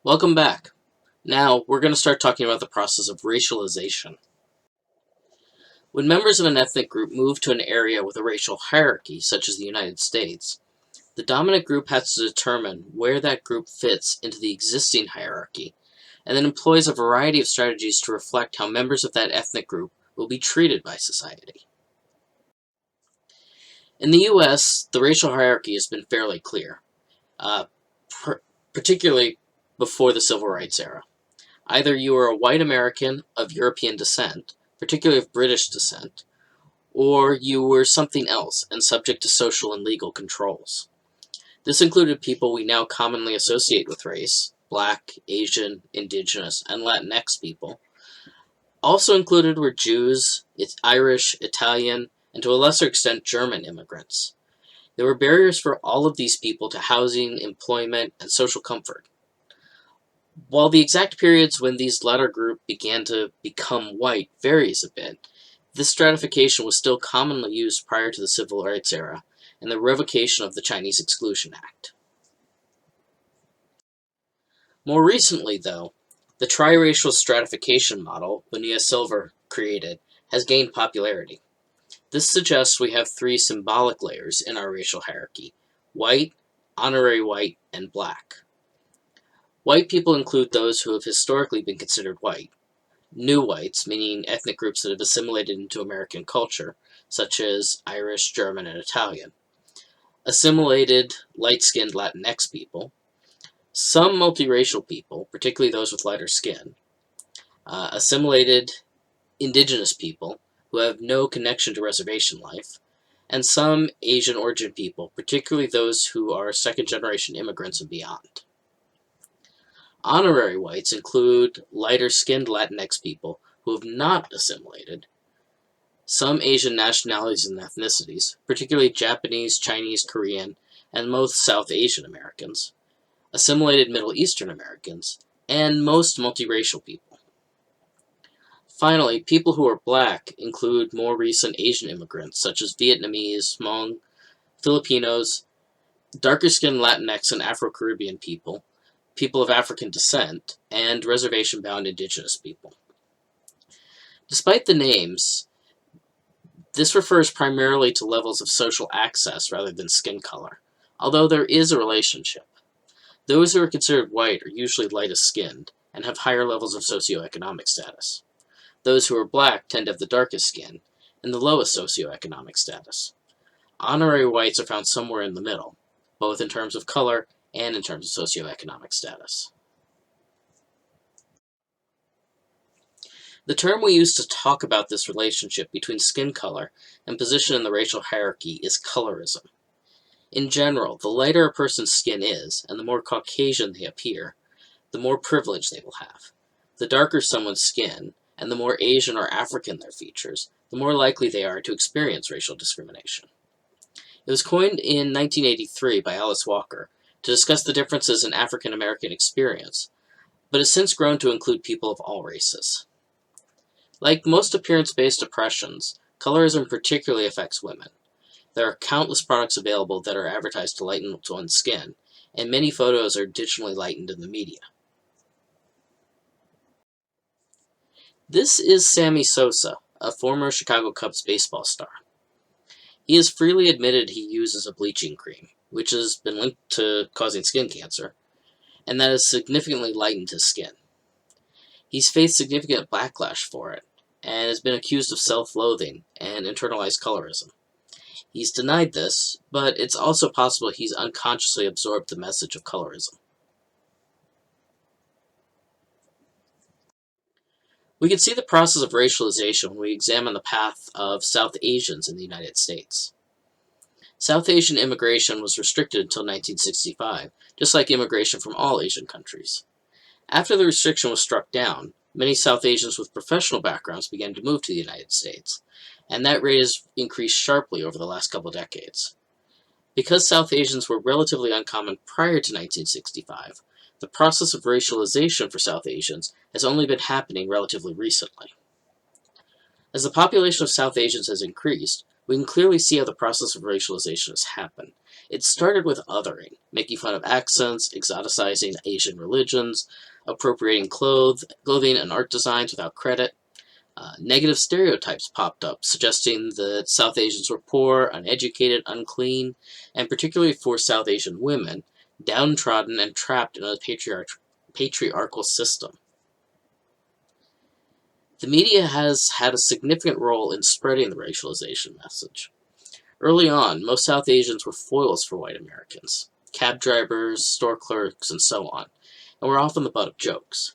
Welcome back. Now, we're going to start talking about the process of racialization. When members of an ethnic group move to an area with a racial hierarchy, such as the United States, the dominant group has to determine where that group fits into the existing hierarchy, and then employs a variety of strategies to reflect how members of that ethnic group will be treated by society. In the US, the racial hierarchy has been fairly clear, uh, particularly before the Civil Rights era. Either you were a white American of European descent, particularly of British descent, or you were something else and subject to social and legal controls. This included people we now commonly associate with race, Black, Asian, Indigenous, and Latinx people. Also included were Jews, Irish, Italian, and to a lesser extent German immigrants. There were barriers for all of these people to housing, employment, and social comfort. While the exact periods when these latter group began to become white varies a bit, this stratification was still commonly used prior to the Civil Rights era and the revocation of the Chinese Exclusion Act. More recently, though, the triracial stratification model Bonilla Silver created has gained popularity. This suggests we have three symbolic layers in our racial hierarchy: white, honorary white, and black. White people include those who have historically been considered white. New whites, meaning ethnic groups that have assimilated into American culture, such as Irish, German, and Italian. Assimilated, light-skinned Latinx people. Some multiracial people, particularly those with lighter skin. Assimilated indigenous people, who have no connection to reservation life. And some Asian origin people, particularly those who are second-generation immigrants and beyond. Honorary whites include lighter-skinned Latinx people who have not assimilated, some Asian nationalities and ethnicities, particularly Japanese, Chinese, Korean, and most South Asian Americans, assimilated Middle Eastern Americans, and most multiracial people. Finally, people who are black include more recent Asian immigrants such as Vietnamese, Hmong, Filipinos, darker-skinned Latinx and Afro-Caribbean people, people of African descent, and reservation-bound indigenous people. Despite the names, this refers primarily to levels of social access rather than skin color, although there is a relationship. Those who are considered white are usually lightest-skinned and have higher levels of socioeconomic status. Those who are black tend to have the darkest skin and the lowest socioeconomic status. Honorary whites are found somewhere in the middle, both in terms of color and in terms of socioeconomic status. The term we use to talk about this relationship between skin color and position in the racial hierarchy is colorism. In general, the lighter a person's skin is, and the more Caucasian they appear, the more privilege they will have. The darker someone's skin, and the more Asian or African their features, the more likely they are to experience racial discrimination. It was coined in 1983 by Alice Walker to discuss the differences in African American experience, but has since grown to include people of all races. Like most appearance-based oppressions, colorism particularly affects women. There are countless products available that are advertised to lighten one's skin, and many photos are digitally lightened in the media. This is Sammy Sosa, a former Chicago Cubs baseball star. He has freely admitted he uses a bleaching cream, which has been linked to causing skin cancer, and that has significantly lightened his skin. He's faced significant backlash for it, and has been accused of self-loathing and internalized colorism. He's denied this, but it's also possible he's unconsciously absorbed the message of colorism. We can see the process of racialization when we examine the path of South Asians in the United States. South Asian immigration was restricted until 1965, just like immigration from all Asian countries. After the restriction was struck down, many South Asians with professional backgrounds began to move to the United States, and that rate has increased sharply over the last couple decades. Because South Asians were relatively uncommon prior to 1965, the process of racialization for South Asians has only been happening relatively recently. As the population of South Asians has increased, We can clearly see how the process of racialization has happened. It started with othering, making fun of accents, exoticizing Asian religions, appropriating clothing and art designs without credit. Negative stereotypes popped up, suggesting that South Asians were poor, uneducated, unclean, and particularly for South Asian women, downtrodden and trapped in a patriarchal system. The media has had a significant role in spreading the racialization message. Early on, most South Asians were foils for white Americans, cab drivers, store clerks, and so on, and were often the butt of jokes.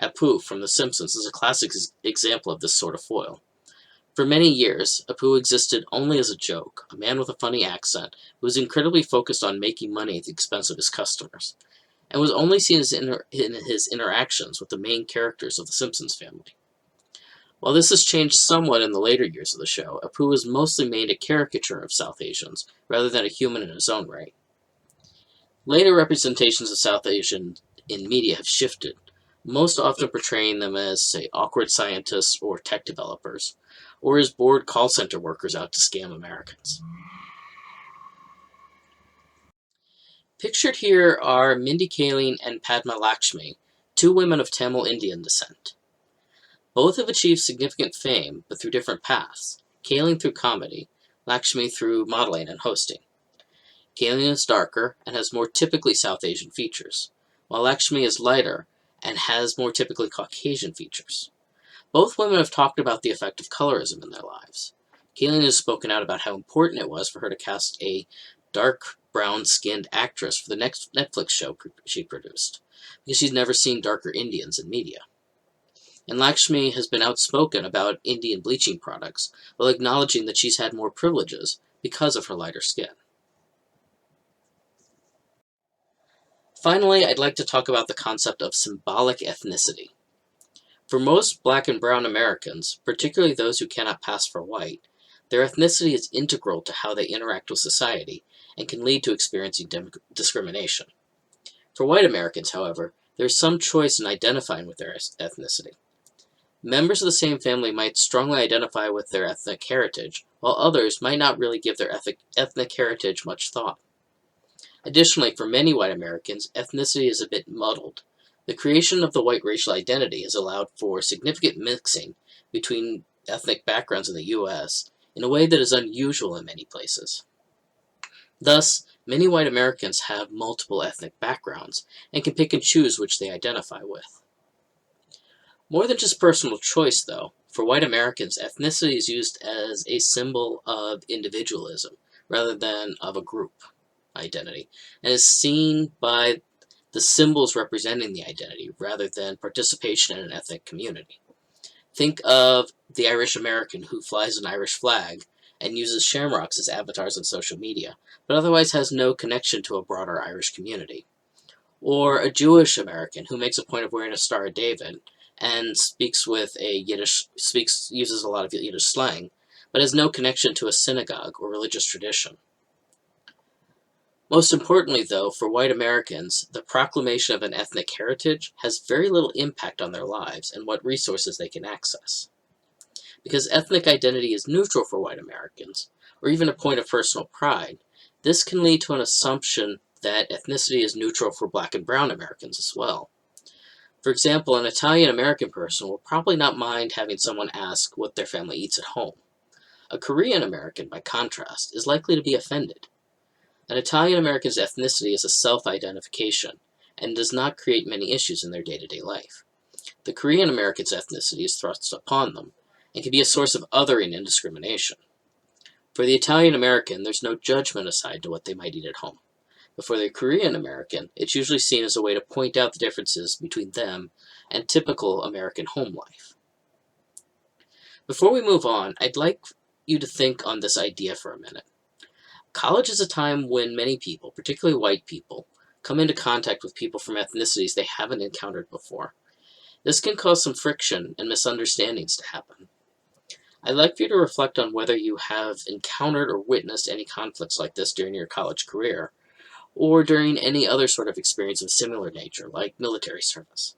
Apu from The Simpsons is a classic example of this sort of foil. For many years, Apu existed only as a joke, a man with a funny accent who was incredibly focused on making money at the expense of his customers, and was only seen in his interactions with the main characters of the Simpsons family. While this has changed somewhat in the later years of the show, Apu is mostly made a caricature of South Asians, rather than a human in his own right. Later representations of South Asians in media have shifted, most often portraying them as, say, awkward scientists or tech developers, or as bored call center workers out to scam Americans. Pictured here are Mindy Kaling and Padma Lakshmi, two women of Tamil Indian descent. Both have achieved significant fame, but through different paths. Kaling through comedy, Lakshmi through modeling and hosting. Kaling is darker and has more typically South Asian features, while Lakshmi is lighter and has more typically Caucasian features. Both women have talked about the effect of colorism in their lives. Kaling has spoken out about how important it was for her to cast a dark brown-skinned actress for the next Netflix show she produced, because she's never seen darker Indians in media. And Lakshmi has been outspoken about Indian bleaching products, while acknowledging that she's had more privileges because of her lighter skin. Finally, I'd like to talk about the concept of symbolic ethnicity. For most Black and brown Americans, particularly those who cannot pass for white, their ethnicity is integral to how they interact with society and can lead to experiencing discrimination. For white Americans, however, there is some choice in identifying with their ethnicity. Members of the same family might strongly identify with their ethnic heritage, while others might not really give their ethnic heritage much thought. Additionally, for many white Americans, ethnicity is a bit muddled. The creation of the white racial identity has allowed for significant mixing between ethnic backgrounds in the U.S. in a way that is unusual in many places. Thus, many white Americans have multiple ethnic backgrounds and can pick and choose which they identify with. More than just personal choice, though, for white Americans, ethnicity is used as a symbol of individualism rather than of a group identity, and is seen by the symbols representing the identity rather than participation in an ethnic community. Think of the Irish American who flies an Irish flag and uses shamrocks as avatars on social media, but otherwise has no connection to a broader Irish community. Or a Jewish American who makes a point of wearing a Star of David and uses a lot of Yiddish slang, but has no connection to a synagogue or religious tradition. Most importantly, though, for white Americans, the proclamation of an ethnic heritage has very little impact on their lives and what resources they can access. Because ethnic identity is neutral for white Americans, or even a point of personal pride, this can lead to an assumption that ethnicity is neutral for Black and brown Americans as well. For example, an Italian American person will probably not mind having someone ask what their family eats at home. A Korean American, by contrast, is likely to be offended. An Italian American's ethnicity is a self-identification and does not create many issues in their day-to-day life. The Korean American's ethnicity is thrust upon them and can be a source of othering and discrimination. For the Italian American, there's no judgment assigned to what they might eat at home. But for the Korean American, it's usually seen as a way to point out the differences between them and typical American home life. Before we move on, I'd like you to think on this idea for a minute. College is a time when many people, particularly white people, come into contact with people from ethnicities they haven't encountered before. This can cause some friction and misunderstandings to happen. I'd like for you to reflect on whether you have encountered or witnessed any conflicts like this during your college career, or during any other sort of experience of similar nature, like military service.